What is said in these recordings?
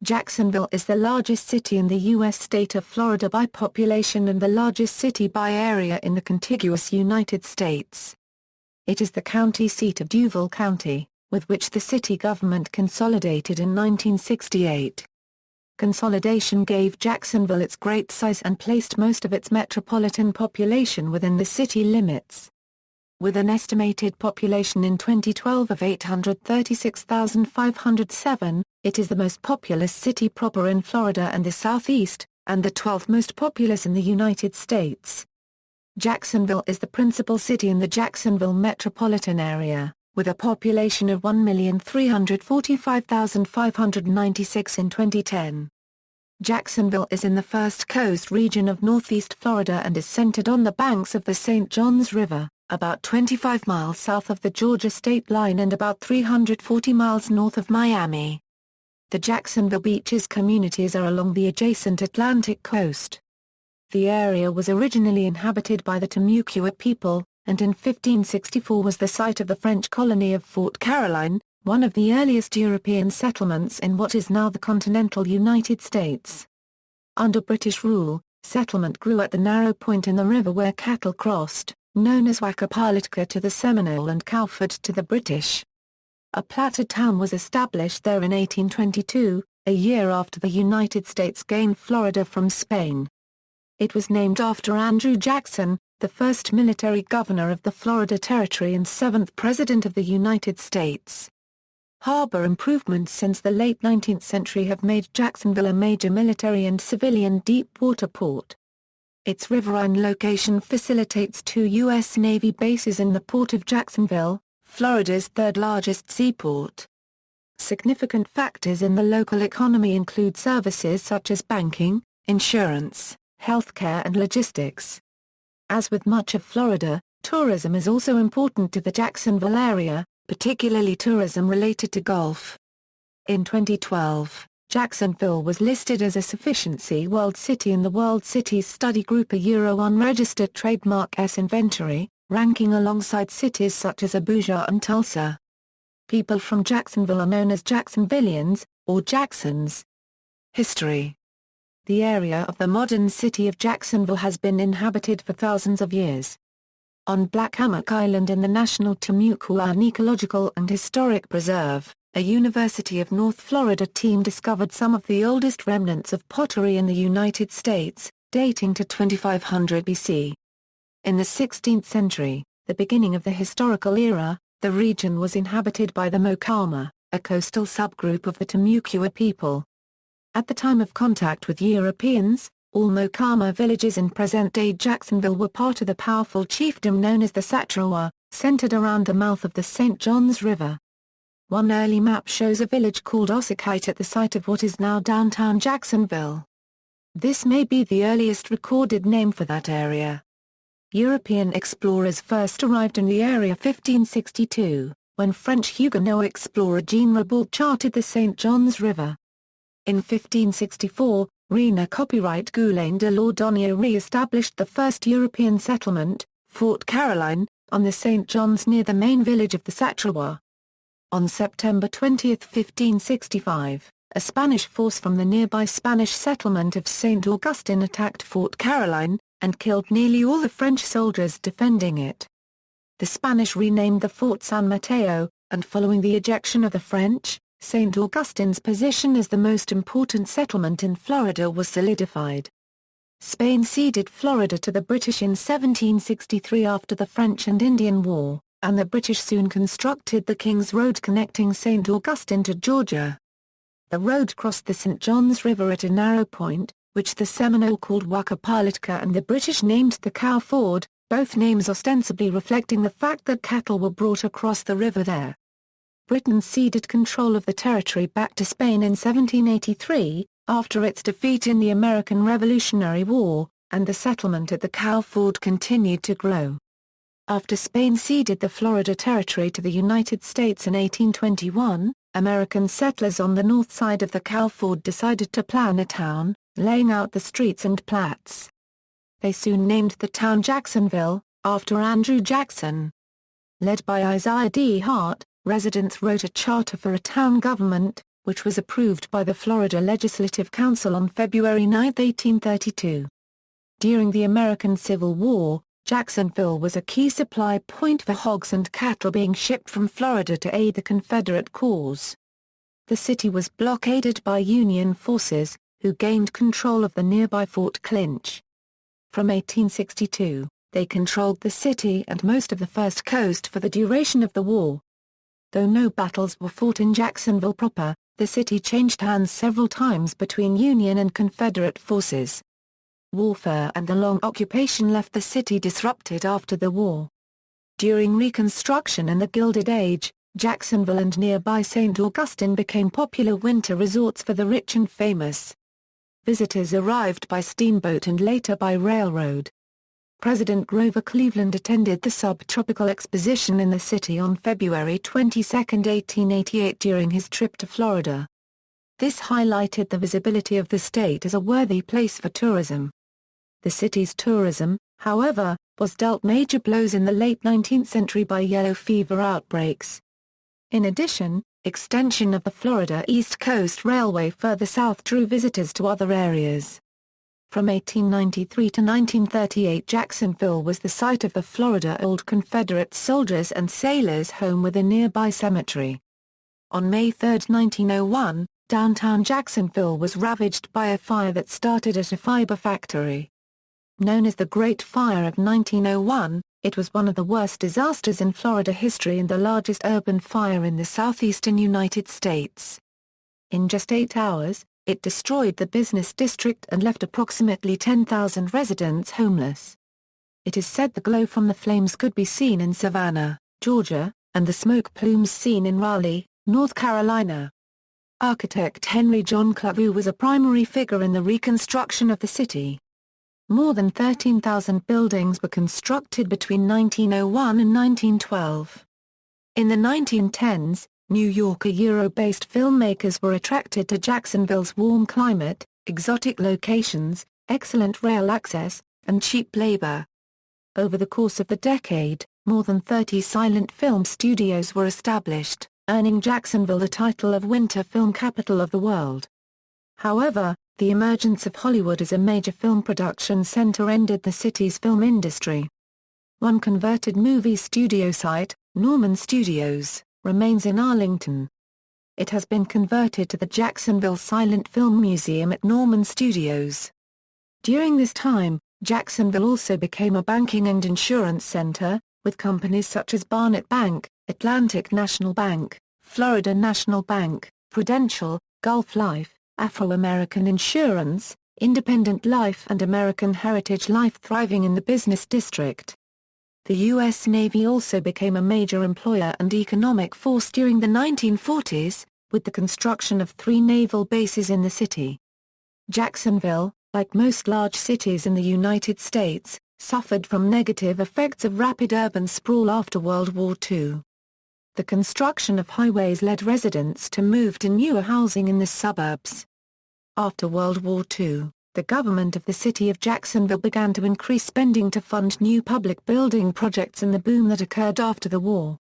Jacksonville is the largest city in the U.S. state of Florida by population and the largest city by area in the contiguous United States. It is the county seat of Duval County, with which the city government consolidated in 1968. Consolidation gave Jacksonville its great size and placed most of its metropolitan population within the city limits. With an estimated population in 2012 of 836,507, it is the most populous city proper in Florida and the Southeast, and the 12th most populous in the United States. Jacksonville is the principal city in the Jacksonville metropolitan area, with a population of 1,345,596 in 2010. Jacksonville is in the First Coast region of Northeast Florida and is centered on the banks of the St. Johns River, about 25 miles south of the Georgia state line and about 340 miles north of Miami. The Jacksonville Beaches communities are along the adjacent Atlantic coast. The area was originally inhabited by the Timucua people, and in 1564 was the site of the French colony of Fort Caroline, one of the earliest European settlements in what is now the continental United States. Under British rule, settlement grew at the narrow point in the river where cattle crossed, known as Wacca Pilatka to the Seminole and Cowford to the British. A platted town was established there in 1822, a year after the United States gained Florida from Spain. It was named after Andrew Jackson, the first military governor of the Florida Territory and 7th President of the United States. Harbor improvements since the late 19th century have made Jacksonville a major military and civilian deep-water port. Its riverine location facilitates 2 U.S. Navy bases in the Port of Jacksonville, Florida's third-largest seaport. Significant factors in the local economy include services such as banking, insurance, healthcare and logistics. As with much of Florida, tourism is also important to the Jacksonville area, particularly tourism related to golf. In 2012, Jacksonville was listed as a Sufficiency World City in the World Cities Study Group Unregistered Trademark S inventory, ranking alongside cities such as Abuja and Tulsa. People from Jacksonville are known as Jacksonvillians, or Jacksons. History. The area of the modern city of Jacksonville has been inhabited for thousands of years. On Black Hammock Island in the National Timucua Ecological and Historic Preserve, a University of North Florida team discovered some of the oldest remnants of pottery in the United States, dating to 2500 BC. In the 16th century, the beginning of the historical era, the region was inhabited by the Mocama, a coastal subgroup of the Timucua people. At the time of contact with Europeans, all Mocama villages in present-day Jacksonville were part of the powerful chiefdom known as the Satrawa, centered around the mouth of the St. Johns River. One early map shows a village called Ossakite at the site of what is now downtown Jacksonville. This may be the earliest recorded name for that area. European explorers first arrived in the area 1562, when French Huguenot explorer Jean Ribault charted the St. Johns River. In 1564, Reina Copyright Goulaine de Laudonnière re-established the first European settlement, Fort Caroline, on the St. Johns near the main village of the Satrawa. On September 20, 1565, a Spanish force from the nearby Spanish settlement of St. Augustine attacked Fort Caroline, and killed nearly all the French soldiers defending it. The Spanish renamed the fort San Mateo, and following the ejection of the French, St. Augustine's position as the most important settlement in Florida was solidified. Spain ceded Florida to the British in 1763 after the French and Indian War, and the British soon constructed the King's Road connecting St. Augustine to Georgia. The road crossed the St. Johns River at a narrow point, which the Seminole called Wacca Pilatka and the British named the Cowford, both names ostensibly reflecting the fact that cattle were brought across the river there. Britain ceded control of the territory back to Spain in 1783, after its defeat in the American Revolutionary War, and the settlement at the Cowford continued to grow. After Spain ceded the Florida Territory to the United States in 1821, American settlers on the north side of the Cowford decided to plan a town, laying out the streets and plats. They soon named the town Jacksonville, after Andrew Jackson. Led by Isaiah D. Hart, residents wrote a charter for a town government, which was approved by the Florida Legislative Council on February 9, 1832. During the American Civil War, Jacksonville was a key supply point for hogs and cattle being shipped from Florida to aid the Confederate cause. The city was blockaded by Union forces, who gained control of the nearby Fort Clinch. From 1862, they controlled the city and most of the First Coast for the duration of the war. Though no battles were fought in Jacksonville proper, the city changed hands several times between Union and Confederate forces. Warfare and the long occupation left the city disrupted after the war. During Reconstruction and the Gilded Age, Jacksonville and nearby St. Augustine became popular winter resorts for the rich and famous. Visitors arrived by steamboat and later by railroad. President Grover Cleveland attended the Subtropical Exposition in the city on February 22, 1888 during his trip to Florida. This highlighted the visibility of the state as a worthy place for tourism. The city's tourism, however, was dealt major blows in the late 19th century by yellow fever outbreaks. In addition, extension of the Florida East Coast Railway further south drew visitors to other areas. From 1893 to 1938 Jacksonville was the site of the Florida Old Confederate Soldiers and Sailors Home with a nearby cemetery. On May 3, 1901, downtown Jacksonville was ravaged by a fire that started at a fiber factory. Known as the Great Fire of 1901, it was one of the worst disasters in Florida history and the largest urban fire in the southeastern United States. In just 8 hours, it destroyed the business district and left approximately 10,000 residents homeless. It is said the glow from the flames could be seen in Savannah, Georgia, and the smoke plumes seen in Raleigh, North Carolina. Architect Henry John Claveau was a primary figure in the reconstruction of the city. More than 13,000 buildings were constructed between 1901 and 1912. In the 1910s, New Yorker Euro-based filmmakers were attracted to Jacksonville's warm climate, exotic locations, excellent rail access, and cheap labor. Over the course of the decade, more than 30 silent film studios were established, earning Jacksonville the title of Winter Film Capital of the World. However, the emergence of Hollywood as a major film production center ended the city's film industry. One converted movie studio site, Norman Studios, remains in Arlington. It has been converted to the Jacksonville Silent Film Museum at Norman Studios. During this time, Jacksonville also became a banking and insurance center, with companies such as Barnett Bank, Atlantic National Bank, Florida National Bank, Prudential, Gulf Life, Afro-American Insurance, Independent Life and American Heritage Life thriving in the business district. The U.S. Navy also became a major employer and economic force during the 1940s, with the construction of 3 naval bases in the city. Jacksonville, like most large cities in the United States, suffered from negative effects of rapid urban sprawl after World War II. The construction of highways led residents to move to newer housing in the suburbs. After World War II, the government of the city of Jacksonville began to increase spending to fund new public building projects in the boom that occurred after the war.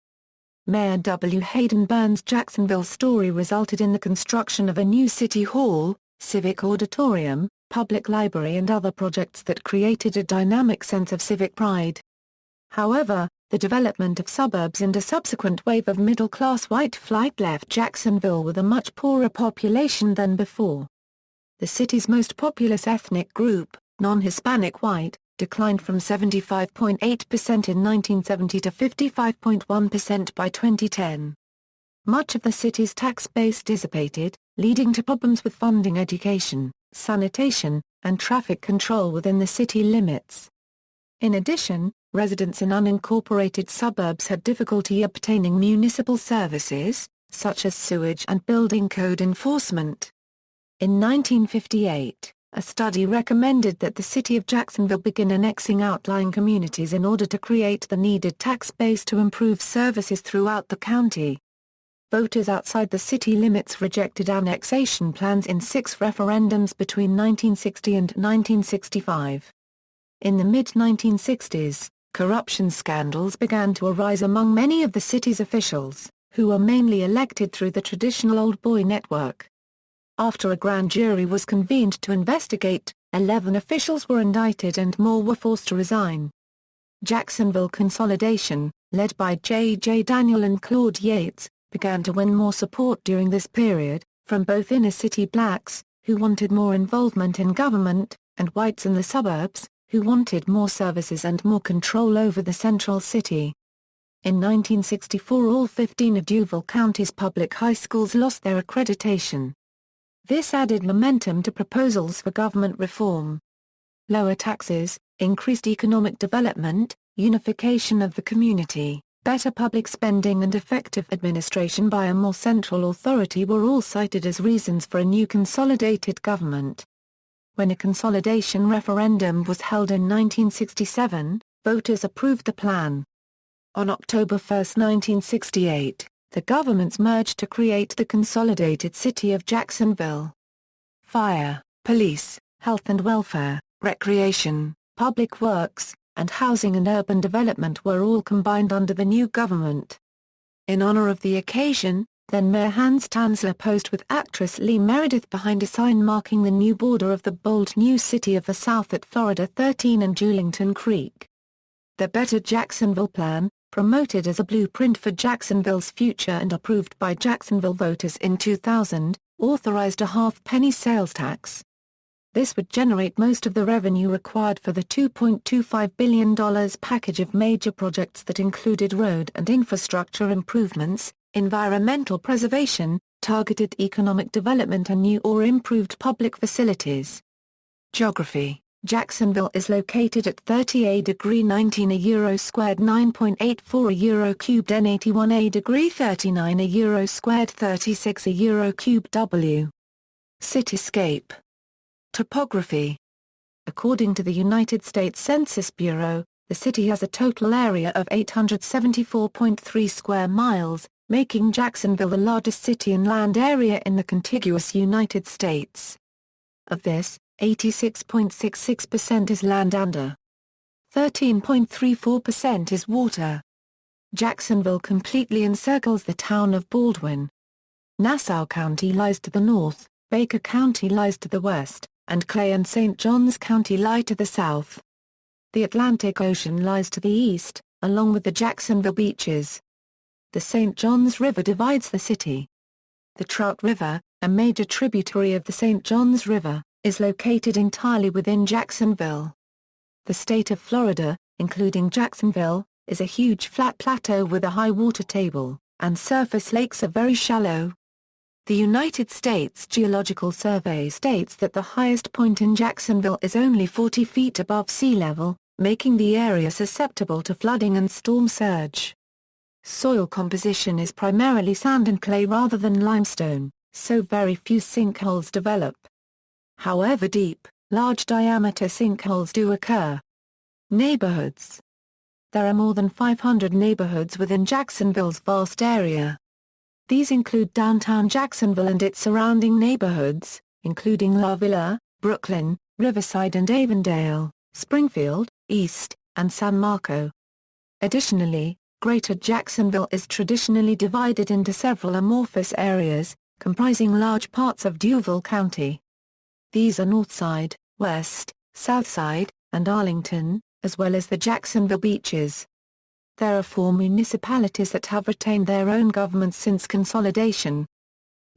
Mayor W. Hayden Burns' Jacksonville story resulted in the construction of a new city hall, civic auditorium, public library and other projects that created a dynamic sense of civic pride. However, the development of suburbs and a subsequent wave of middle-class white flight left Jacksonville with a much poorer population than before. The city's most populous ethnic group, non-Hispanic white, declined from 75.8% in 1970 to 55.1% by 2010. Much of the city's tax base dissipated, leading to problems with funding education, sanitation, and traffic control within the city limits. In addition, residents in unincorporated suburbs had difficulty obtaining municipal services, such as sewage and building code enforcement. In 1958, a study recommended that the city of Jacksonville begin annexing outlying communities in order to create the needed tax base to improve services throughout the county. Voters outside the city limits rejected annexation plans in 6 referendums between 1960 and 1965. In the mid-1960s, corruption scandals began to arise among many of the city's officials, who were mainly elected through the traditional old boy network. After a grand jury was convened to investigate, 11 officials were indicted and more were forced to resign. Jacksonville Consolidation, led by J. Daniel and Claude Yates, began to win more support during this period, from both inner-city blacks, who wanted more involvement in government, and whites in the suburbs, who wanted more services and more control over the central city. In 1964 all 15 of Duval County's public high schools lost their accreditation. This added momentum to proposals for government reform. Lower taxes, increased economic development, unification of the community, better public spending and effective administration by a more central authority were all cited as reasons for a new consolidated government. When a consolidation referendum was held in 1967, voters approved the plan. On October 1, 1968, the governments merged to create the consolidated city of Jacksonville. Fire, police, health and welfare, recreation, public works, and housing and urban development were all combined under the new government. In honor of the occasion, then-Mayor Hans Tanzler posed with actress Lee Meredith behind a sign marking the new border of the bold new city of the South at Florida 13 and Julington Creek. The Better Jacksonville Plan, promoted as a blueprint for Jacksonville's future and approved by Jacksonville voters in 2000, authorized a half-penny sales tax. This would generate most of the revenue required for the $2.25 billion package of major projects that included road and infrastructure improvements, environmental preservation, targeted economic development and new or improved public facilities. Geography: Jacksonville is located at 30°19' euro squared 9.84 euro cubed N 81° 39 euro squared 36 euro cubed W. Cityscape. Topography. According to the United States Census Bureau, the city has a total area of 874.3 square miles, making Jacksonville the largest city in land area in the contiguous United States. Of this, 86.66% is land under. 13.34% is water. Jacksonville completely encircles the town of Baldwin. Nassau County lies to the north, Baker County lies to the west, and Clay and St. Johns County lie to the south. The Atlantic Ocean lies to the east, along with the Jacksonville Beaches. The St. Johns River divides the city. The Trout River, a major tributary of the St. Johns River, is located entirely within Jacksonville. The state of Florida, including Jacksonville, is a huge flat plateau with a high water table, and surface lakes are very shallow. The United States Geological Survey states that the highest point in Jacksonville is only 40 feet above sea level, making the area susceptible to flooding and storm surge. Soil composition is primarily sand and clay rather than limestone, so very few sinkholes develop. However deep, large-diameter sinkholes do occur. Neighborhoods. There are more than 500 neighborhoods within Jacksonville's vast area. These include downtown Jacksonville and its surrounding neighborhoods, including La Villa, Brooklyn, Riverside and Avondale, Springfield, East, and San Marco. Additionally, Greater Jacksonville is traditionally divided into several amorphous areas, comprising large parts of Duval County. These are Northside, West, Southside, and Arlington, as well as the Jacksonville Beaches. There are 4 municipalities that have retained their own governments since consolidation.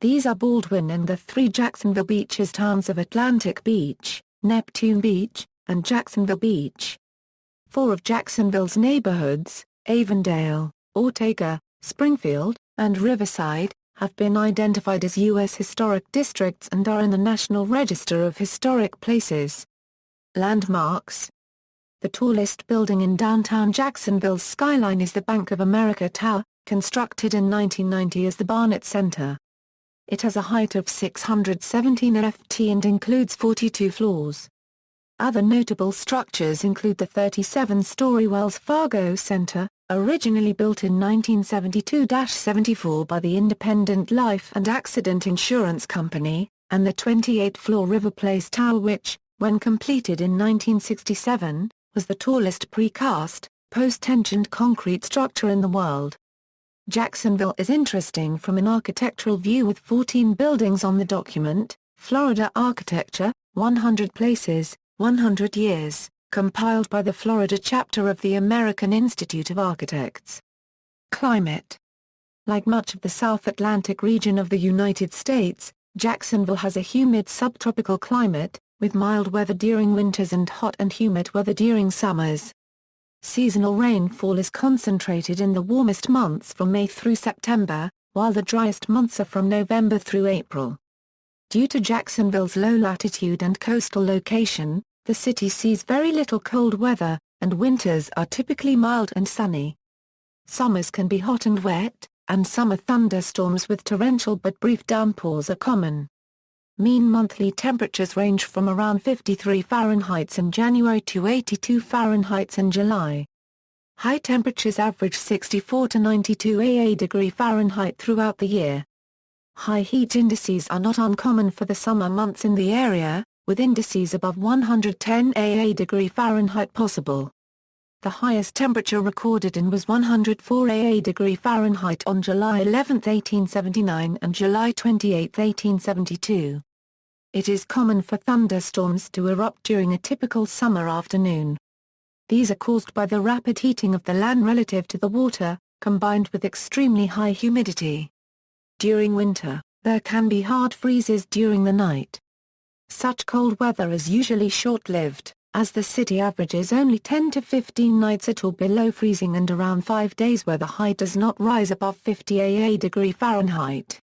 These are Baldwin and the 3 Jacksonville Beaches towns of Atlantic Beach, Neptune Beach, and Jacksonville Beach. 4 of Jacksonville's neighborhoods, Avondale, Ortega, Springfield, and Riverside, have been identified as U.S. Historic Districts and are in the National Register of Historic Places. Landmarks. The tallest building in downtown Jacksonville's skyline is the Bank of America Tower, constructed in 1990 as the Barnett Center. It has a height of 617 ft and includes 42 floors. Other notable structures include the 37-story Wells Fargo Center, originally built in 1972-74 by the Independent Life and Accident Insurance Company, and the 28-floor River Place Tower which, when completed in 1967, was the tallest precast, post-tensioned concrete structure in the world. Jacksonville is interesting from an architectural view with 14 buildings on the document, Florida Architecture, 100 Places, 100 Years, compiled by the Florida chapter of the American Institute of Architects. Climate. Like much of the South Atlantic region of the United States, Jacksonville has a humid subtropical climate, with mild weather during winters and hot and humid weather during summers. Seasonal rainfall is concentrated in the warmest months from May through September, while the driest months are from November through April. Due to Jacksonville's low latitude and coastal location, the city sees very little cold weather, and winters are typically mild and sunny. Summers can be hot and wet, and summer thunderstorms with torrential but brief downpours are common. Mean monthly temperatures range from around 53 Fahrenheit in January to 82 Fahrenheit in July. High temperatures average 64 to 92 degree Fahrenheit throughout the year. High heat indices are not uncommon for the summer months in the area, with indices above 110 degree Fahrenheit possible. The highest temperature recorded in was 104 degree Fahrenheit on July 11, 1879 and July 28, 1872. It is common for thunderstorms to erupt during a typical summer afternoon. These are caused by the rapid heating of the land relative to the water, combined with extremely high humidity. During winter, there can be hard freezes during the night. Such cold weather is usually short-lived, as the city averages only 10 to 15 nights at or below freezing and around 5 days where the high does not rise above 50 degree Fahrenheit.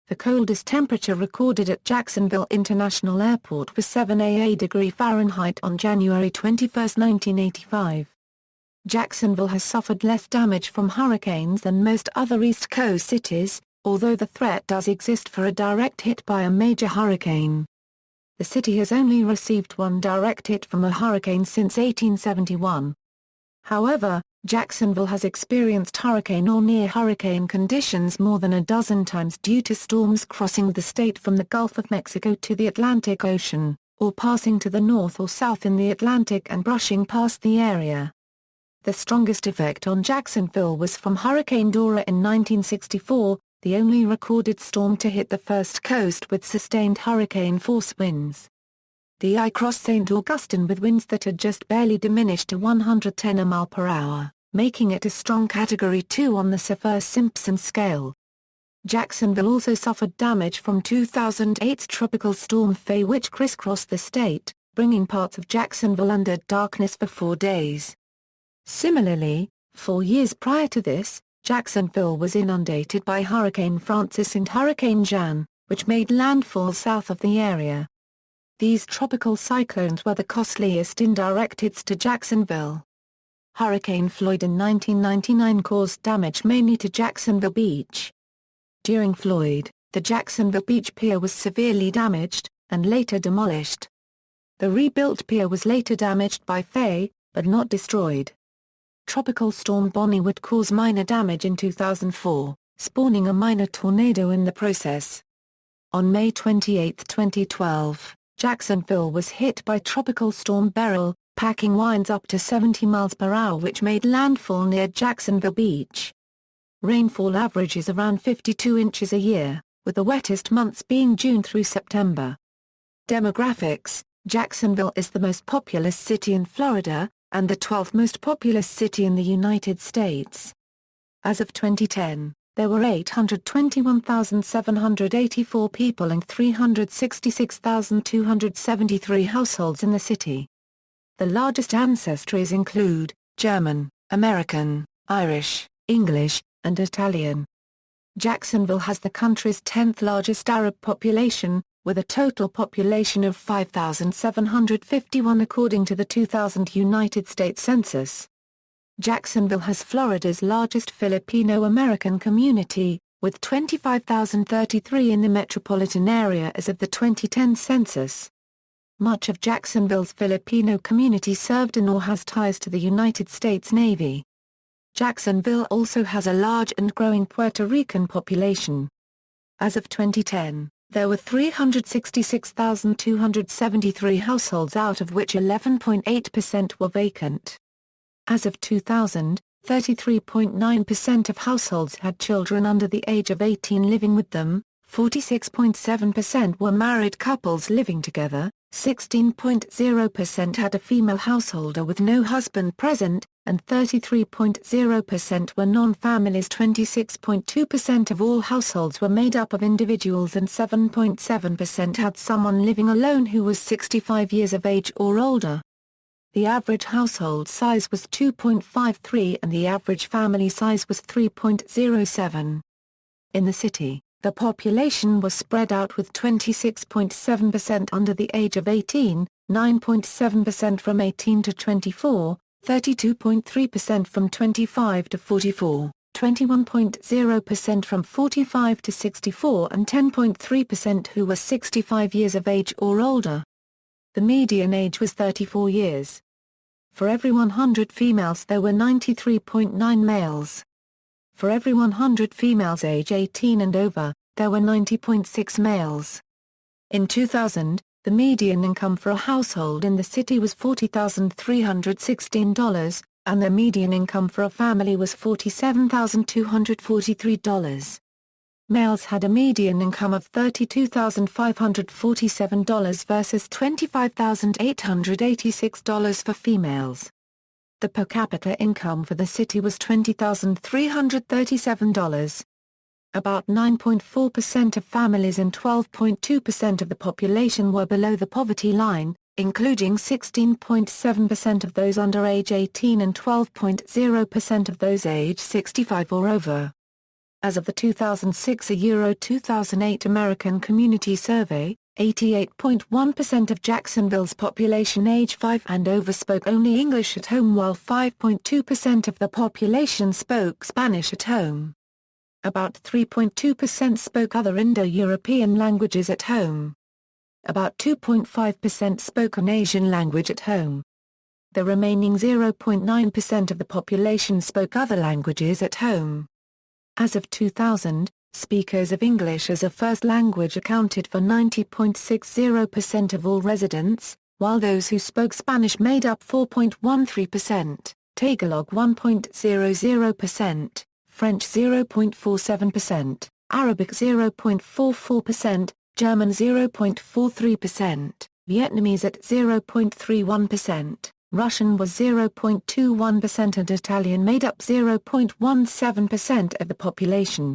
The coldest temperature recorded at Jacksonville International Airport was 7 degree Fahrenheit on January 21, 1985. Jacksonville has suffered less damage from hurricanes than most other East Coast cities, although the threat does exist for a direct hit by a major hurricane. The city has only received one direct hit from a hurricane since 1871. However, Jacksonville has experienced hurricane or near-hurricane conditions more than a dozen times due to storms crossing the state from the Gulf of Mexico to the Atlantic Ocean, or passing to the north or south in the Atlantic and brushing past the area. The strongest effect on Jacksonville was from Hurricane Dora in 1964, the only recorded storm to hit the first coast with sustained hurricane-force winds. The eye crossed St. Augustine with winds that had just barely diminished to 110 mph, making it a strong Category 2 on the Saffir-Simpson scale. Jacksonville also suffered damage from 2008's Tropical Storm Faye, which crisscrossed the state, bringing parts of Jacksonville under darkness for 4 days. Similarly, 4 years prior to this, Jacksonville was inundated by Hurricane Francis and Hurricane Jan, which made landfall south of the area. These tropical cyclones were the costliest indirect hits to Jacksonville. Hurricane Floyd in 1999 caused damage mainly to Jacksonville Beach. During Floyd, the Jacksonville Beach Pier was severely damaged, and later demolished. The rebuilt pier was later damaged by Faye, but not destroyed. Tropical Storm Bonnie would cause minor damage in 2004, spawning a minor tornado in the process. On May 28, 2012, Jacksonville was hit by Tropical Storm Beryl, packing winds up to 70 miles per hour which made landfall near Jacksonville Beach. Rainfall averages around 52 inches a year, with the wettest months being June through September. Demographics: Jacksonville is the most populous city in Florida, and the 12th most populous city in the United States. As of 2010, there were 821,784 people and 366,273 households in the city. The largest ancestries include German, American, Irish, English, and Italian. Jacksonville has the country's 10th largest Arab population, with a total population of 5,751 according to the 2000 United States Census. Jacksonville has Florida's largest Filipino-American community, with 25,033 in the metropolitan area as of the 2010 census. Much of Jacksonville's Filipino community served in or has ties to the United States Navy. Jacksonville also has a large and growing Puerto Rican population. As of 2010, there were 366,273 households, out of which 11.8% were vacant. As of 2000, 33.9% of households had children under the age of 18 living with them, 46.7% were married couples living together, 16.0% had a female householder with no husband present, and 33.0% were non-families. 26.2% of all households were made up of individuals and 7.7% had someone living alone who was 65 years of age or older. The average household size was 2.53 and the average family size was 3.07. In the city, the population was spread out with 26.7% under the age of 18, 9.7% from 18 to 24, 32.3% from 25 to 44, 21.0% from 45 to 64 and 10.3% who were 65 years of age or older. The median age was 34 years. For every 100 females there were 93.9 males. For every 100 females age 18 and over, there were 90.6 males. In 2000, the median income for a household in the city was $40,316, and the median income for a family was $47,243. Males had a median income of $32,547 versus $25,886 for females. The per capita income for the city was $20,337. About 9.4% of families and 12.2% of the population were below the poverty line, including 16.7% of those under age 18 and 12.0% of those age 65 or over. As of the 2006 2008 American Community Survey, 88.1% of Jacksonville's population age 5 and over spoke only English at home while 5.2% of the population spoke Spanish at home. About 3.2% spoke other Indo-European languages at home. About 2.5% spoke an Asian language at home. The remaining 0.9% of the population spoke other languages at home. As of 2000, speakers of English as a first language accounted for 90.60% of all residents, while those who spoke Spanish made up 4.13%, Tagalog 1.00%, French 0.47%, Arabic 0.44%, German 0.43%, Vietnamese at 0.31%, Russian was 0.21% and Italian made up 0.17% of the population.